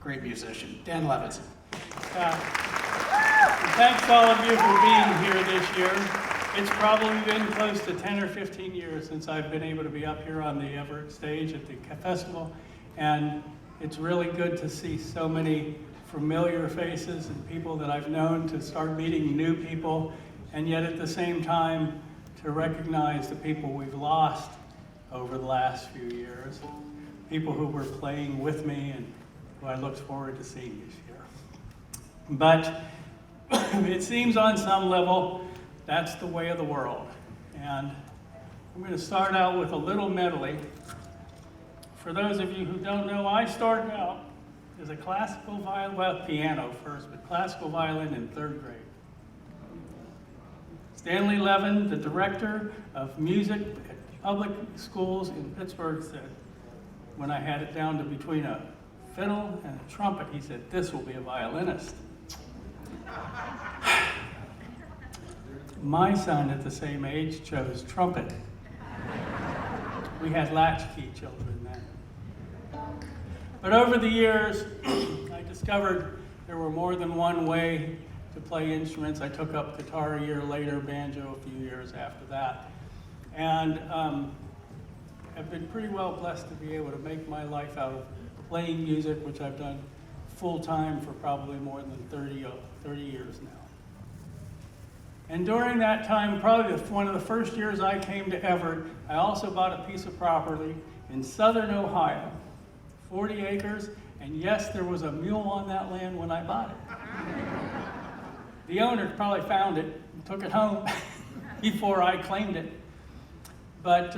great musician, Dan Levenson. Thanks all of you for being here this year. It's probably been close to 10 or 15 years since I've been able to be up here on the Evart stage at the festival, and it's really good to see so many familiar faces and people that I've known, to start meeting new people, and yet at the same time to recognize the people we've lost over the last few years, people who were playing with me and who I look forward to seeing this year. But it seems on some level that's the way of the world. And I'm going to start out with a little medley. For those of you who don't know, I started out as a classical violin, well, piano first, but classical violin in 3rd grade. Stanley Levin, the director of music at public schools in Pittsburgh, said, when I had it down to between a fiddle and a trumpet, he said, "This will be a violinist." My son at the same age chose trumpet. We had latchkey children then. But over the years, I discovered there were more than one way to play instruments. I took up guitar a year later, banjo a few years after that. And I've been pretty well blessed to be able to make my life out of playing music, which I've done full-time for probably more than 30 years now. And during that time, probably one of the first years I came to Evart, I also bought a piece of property in southern Ohio, 40 acres, and yes, there was a mule on that land when I bought it. The owner probably found it and took it home before I claimed it. But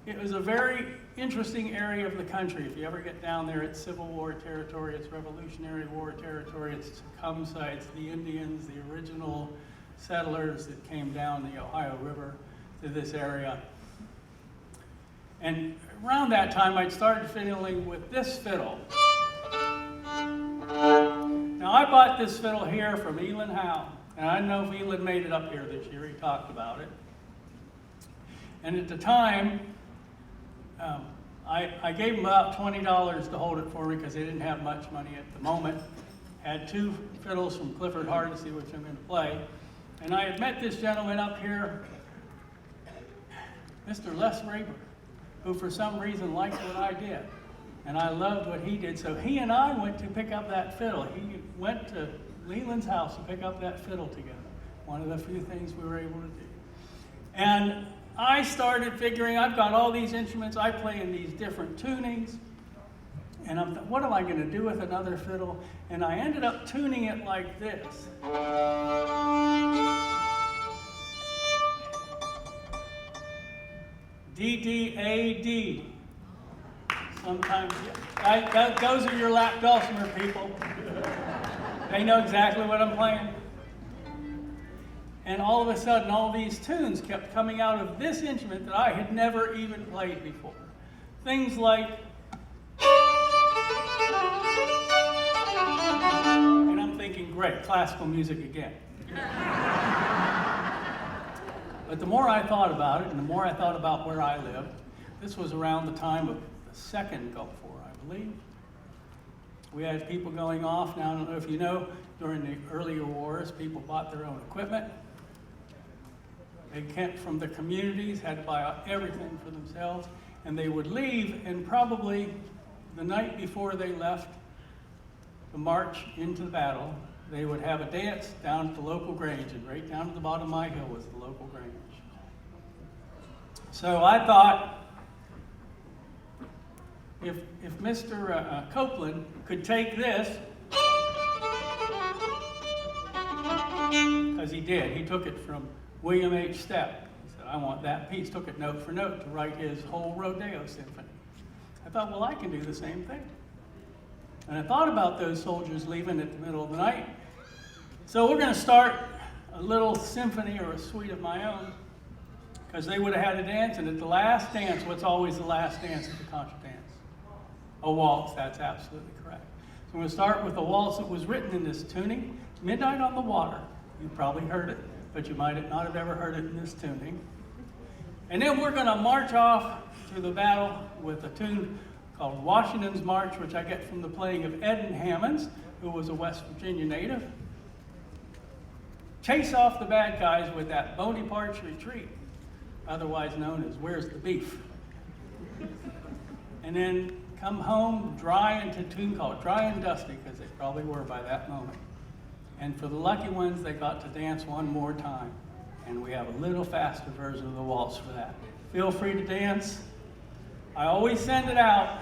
it was a very interesting area of the country. If you ever get down there, it's Civil War territory, it's Revolutionary War territory, it's Tecumseh, it's the Indians, the original settlers that came down the Ohio River to this area. And around that time, I'd started fiddling with this fiddle. Now, I bought this fiddle here from Elin Howe, and I don't know if Elin made it up here this year. He talked about it. And at the time, I gave him about $20 to hold it for me because they didn't have much money at the moment. Had 2 fiddles from Clifford Hardesty, which I'm going to play. And I had met this gentleman up here, Mr. Les Rayburn, who for some reason liked what I did. And I loved what he did. So he and I went to pick up that fiddle. He went to Leland's house to pick up that fiddle together. One of the few things we were able to do. And I started figuring, I've got all these instruments, I play in these different tunings, and what am I going to do with another fiddle? And I ended up tuning it like this. D, D, A, D. Sometimes, those are your lap dulcimer people. They know exactly what I'm playing. And all of a sudden, all these tunes kept coming out of this instrument that I had never even played before. Things like, and I'm thinking, great, classical music again. But the more I thought about it, and the more I thought about where I lived, this was around the time of the Second Gulf War, I believe. We had people going off. Now, I don't know if you know, during the earlier wars, people bought their own equipment. They came from the communities, had to buy everything for themselves, and they would leave, and probably the night before they left to march into the battle, they would have a dance down at the local grange, and right down at the bottom of my hill was the local grange. So I thought, if Mr. Copeland could take this, because he did, he took it from William H. Stepp. He said, I want that piece. Took it note for note to write his whole Rodeo Symphony. I thought, well, I can do the same thing. And I thought about those soldiers leaving at the middle of the night. So we're going to start a little symphony or a suite of my own, because they would have had a dance, and at the last dance, what's always the last dance at the contra dance? A waltz, that's absolutely correct. So I'm going to start with a waltz that was written in this tuning, Midnight on the Water. You probably heard it, but you might not have ever heard it in this tuning. And then we're going to march off to the battle with a tune called Washington's March, which I get from the playing of Ed Hammonds, who was a West Virginia native. Chase off the bad guys with that Boney Parch Retreat, otherwise known as Where's the Beef? And then come home dry into a tune called Dry and Dusty, because they probably were by that moment. And for the lucky ones, they got to dance one more time. And we have a little faster version of the waltz for that. Feel free to dance. I always send it out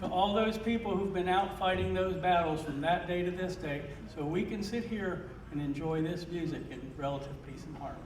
to all those people who've been out fighting those battles from that day to this day, so we can sit here and enjoy this music in relative peace and harmony.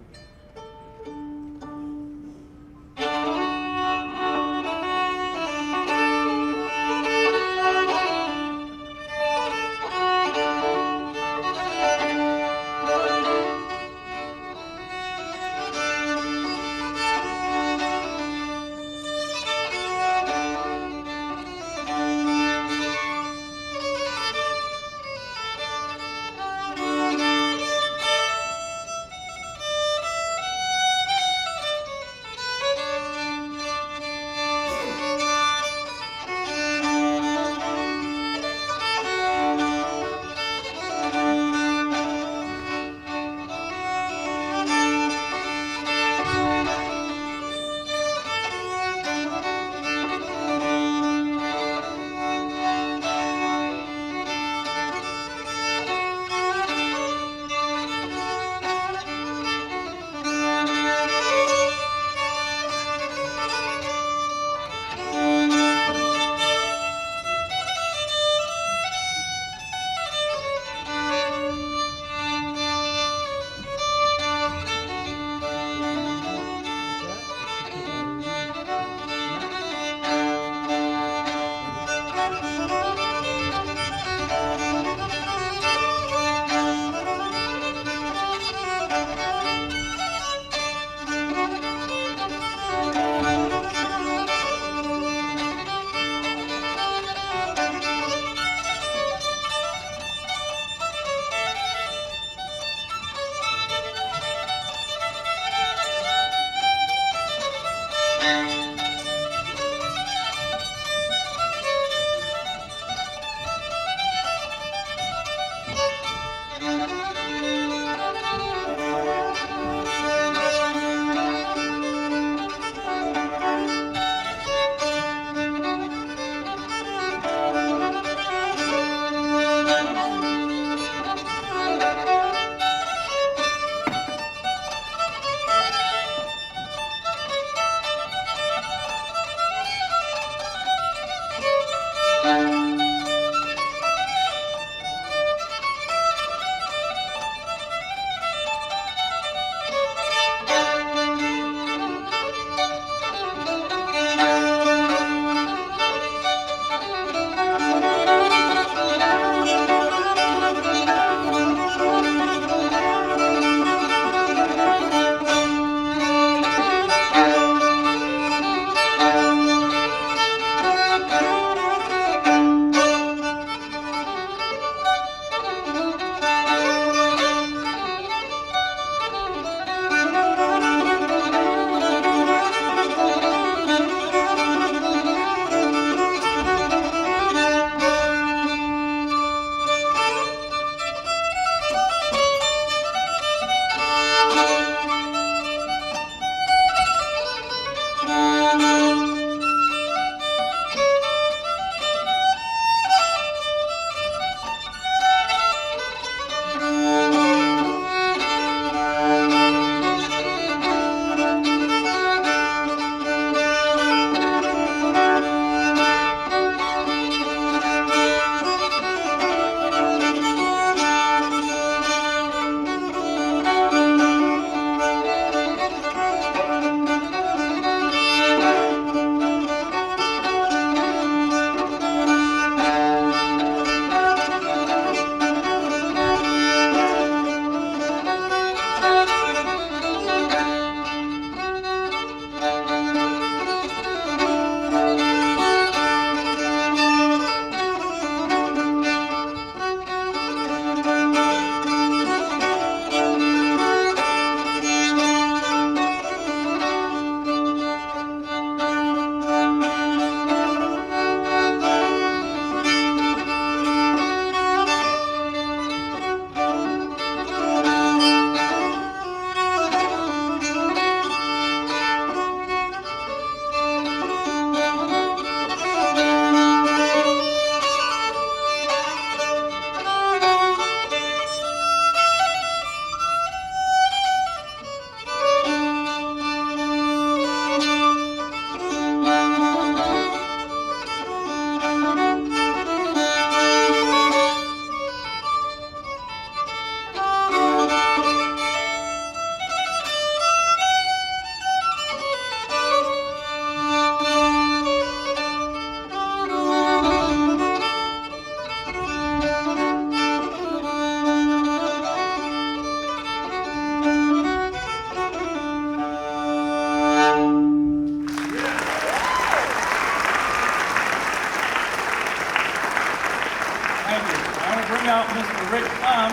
Thank you. I want to bring out Mr. Rick Plum.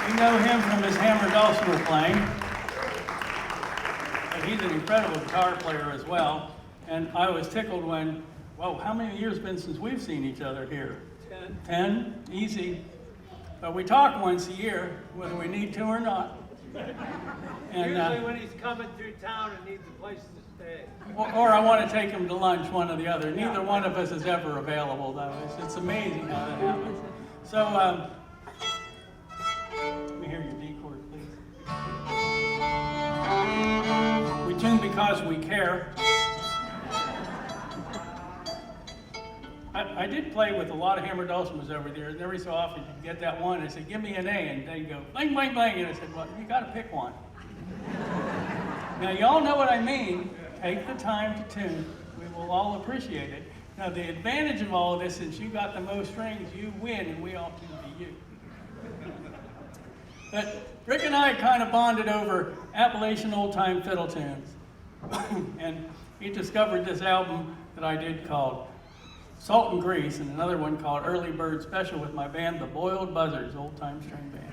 You know him from his hammer dulcimer playing. And he's an incredible guitar player as well. And I was tickled when, whoa, how many years been since we've seen each other here? 10? Easy. But we talk once a year, whether we need to or not. And, usually when he's coming through town and needs a place to stay. or I want to take him to lunch, one or the other. Neither one of us is ever available, though. It's amazing how that happens. So, let me hear your D chord, please. We tune because we care. I did play with a lot of hammer dulcimers over there, and every so often you'd get that one, and I said, give me an A, and they'd go, bang, bang, bang, and I said, well, you gotta pick one. Now, y'all know what I mean. Take the time to tune. We will all appreciate it. Now, the advantage of all of this, since you got the most strings, you win, and we all tune to you. But Rick and I kind of bonded over Appalachian old-time fiddle tunes. And he discovered this album that I did called Salt and Grease, and another one called Early Bird Special with my band, the Boiled Buzzards, old-time string band.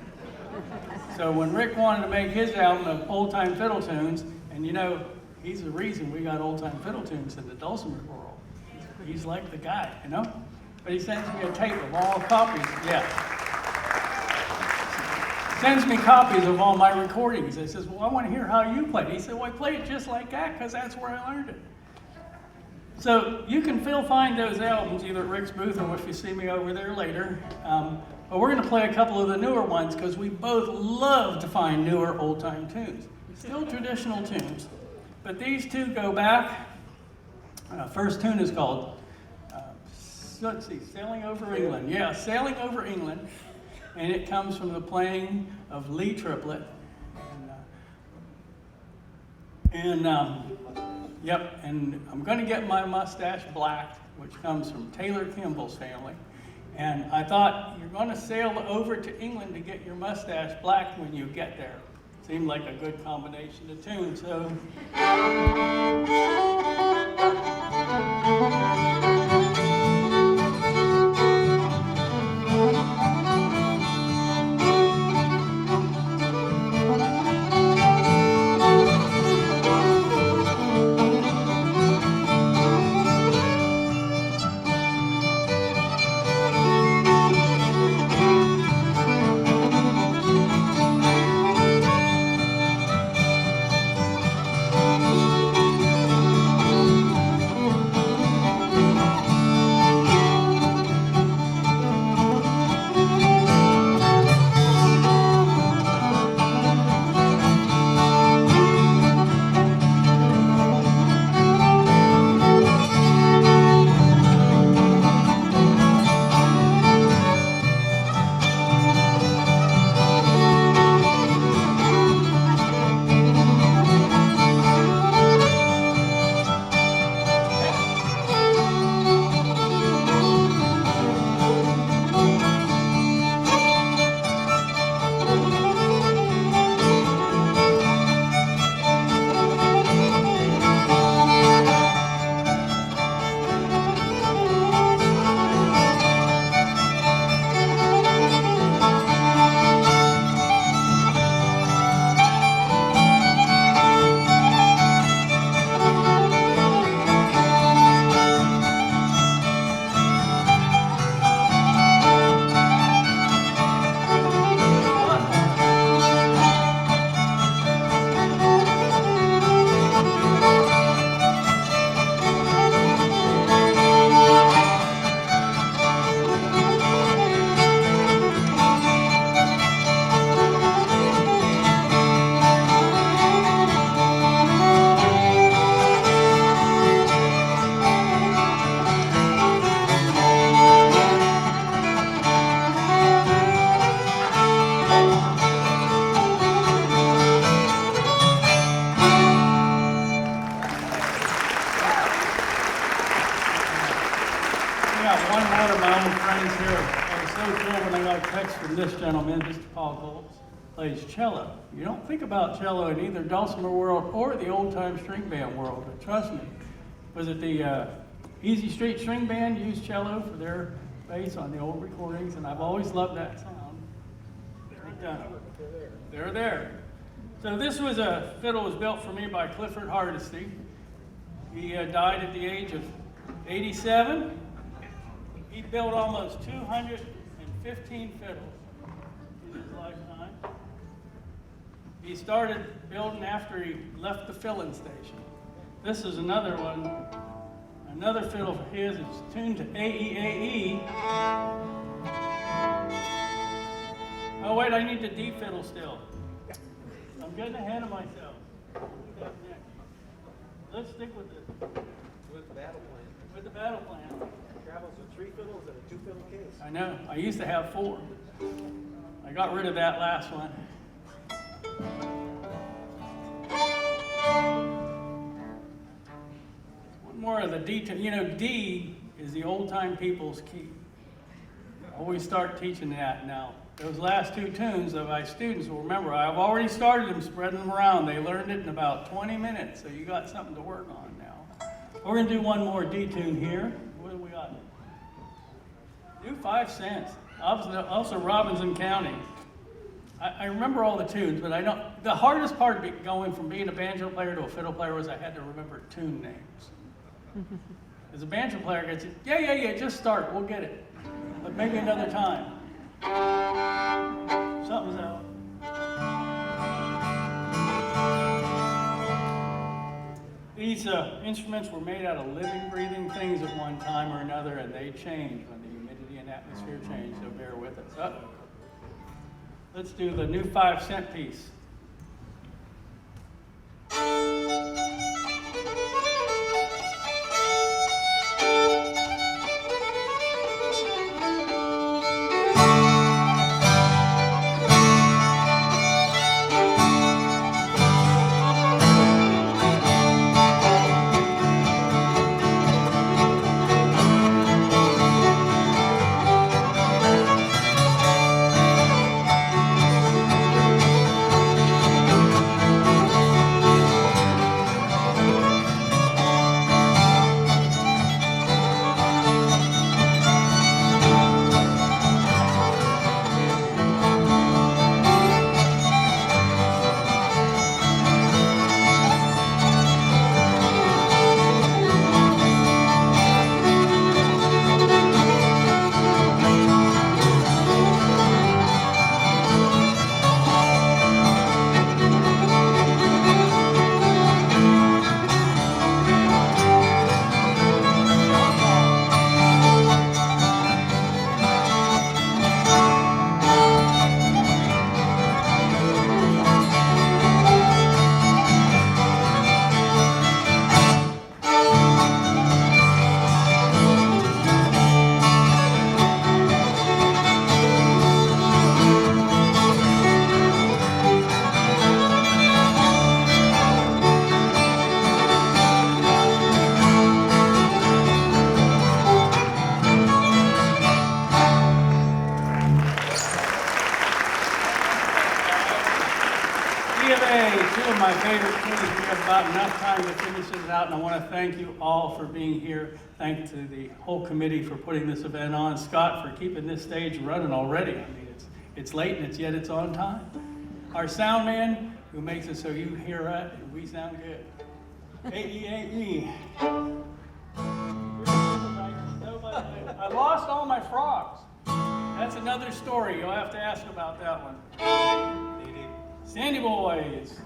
So when Rick wanted to make his album of old-time fiddle tunes, and you know, he's the reason we got old-time fiddle tunes in the dulcimer world. He's like the guy, you know? But he sends me a tape of all copies, yeah. Sends me copies of all my recordings. He says, well, I want to hear how you play it. He said, well, I play it just like that because that's where I learned it. So you can still find those albums either at Rick's booth or if you see me over there later. But we're going to play a couple of the newer ones because we both love to find newer old-time tunes. Still traditional tunes. But these two go back. First tune is called, let's see, Sailing Over England. Yeah, Sailing Over England. And it comes from the playing of Lee Triplet. Yep, and I'm going to get my mustache blacked, which comes from Taylor Kimball's family. And I thought, you're going to sail over to England to get your mustache blacked when you get there. Seemed like a good combination of tunes, so. This gentleman, Mr. Paul Goltz, plays cello. You don't think about cello in either dulcimer world or the old-time string band world, but trust me. Was it the Easy Street String Band used cello for their bass on the old recordings, and I've always loved that sound. They're there. So this was a fiddle was built for me by Clifford Hardesty. He died at the age of 87. He built almost 215 fiddles in his lifetime. He started building after he left the filling station. This is another one, another fiddle for his. It's tuned to A-E-A-E. Oh wait, I need the D fiddle still. I'm getting ahead of myself. We'll do that next. Let's stick with this. With the battle plan. With the battle plan. Travels with 3 fiddles and a 2-fiddle case. I know. I used to have 4. I got rid of that last one. One more of the D tune. You know, D is the old-time people's key. I always start teaching that now. Those last 2 tunes that my students will remember, I've already started them, spreading them around. They learned it in about 20 minutes, so you got something to work on now. We're going to do one more D tune here. What do we got? Do 5 cents. Also Robinson County. I remember all the tunes, but I don't. The hardest part of going from being a banjo player to a fiddle player was I had to remember tune names. As a banjo player, I said, yeah, just start, we'll get it. But maybe another time. Something's out. These instruments were made out of living, breathing things at one time or another, and they change when the humidity and atmosphere change, so bear with us. Let's do the new 5 cent piece. My favorite tunes. We have about enough time to finish it out, and I want to thank you all for being here. Thanks to the whole committee for putting this event on. Scott for keeping this stage running already. I mean, it's late and yet it's on time. Our sound man who makes it so you hear it and we sound good. A-E-A-E. I lost all my frogs. That's another story. You'll have to ask about that one. Sandy Boys.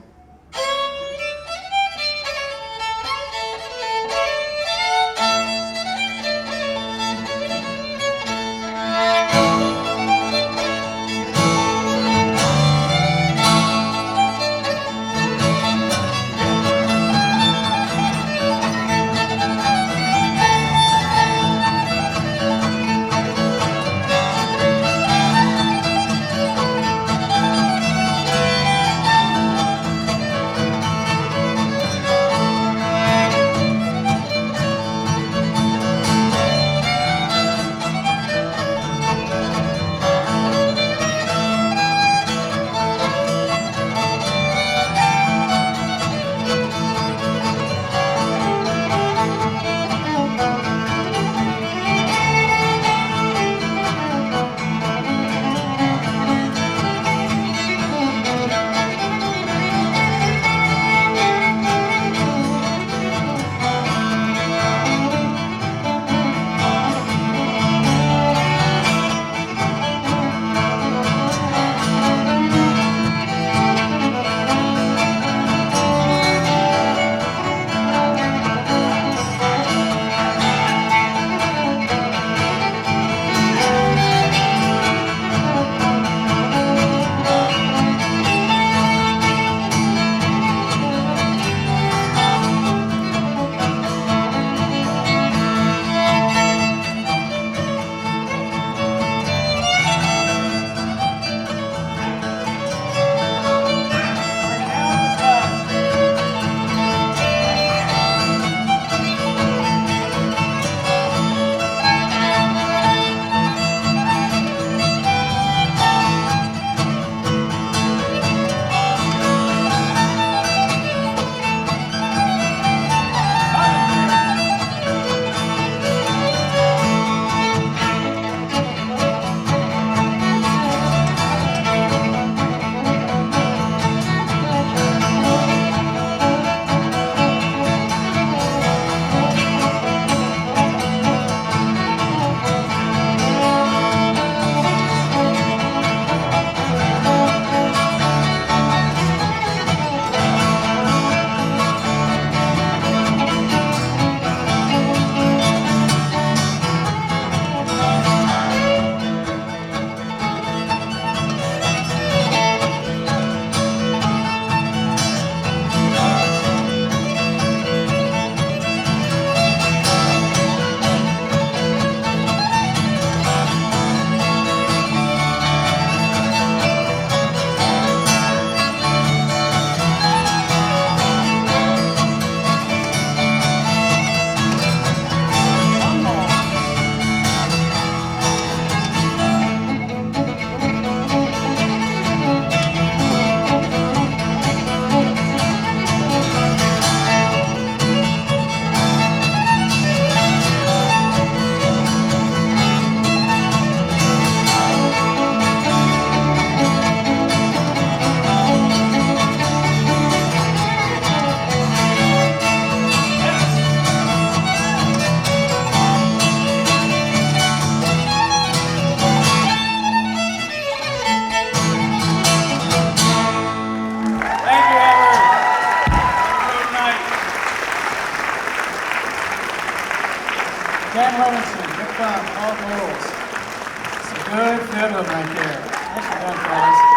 all rules. It's a good fiddling right there. Nicely done, fellas.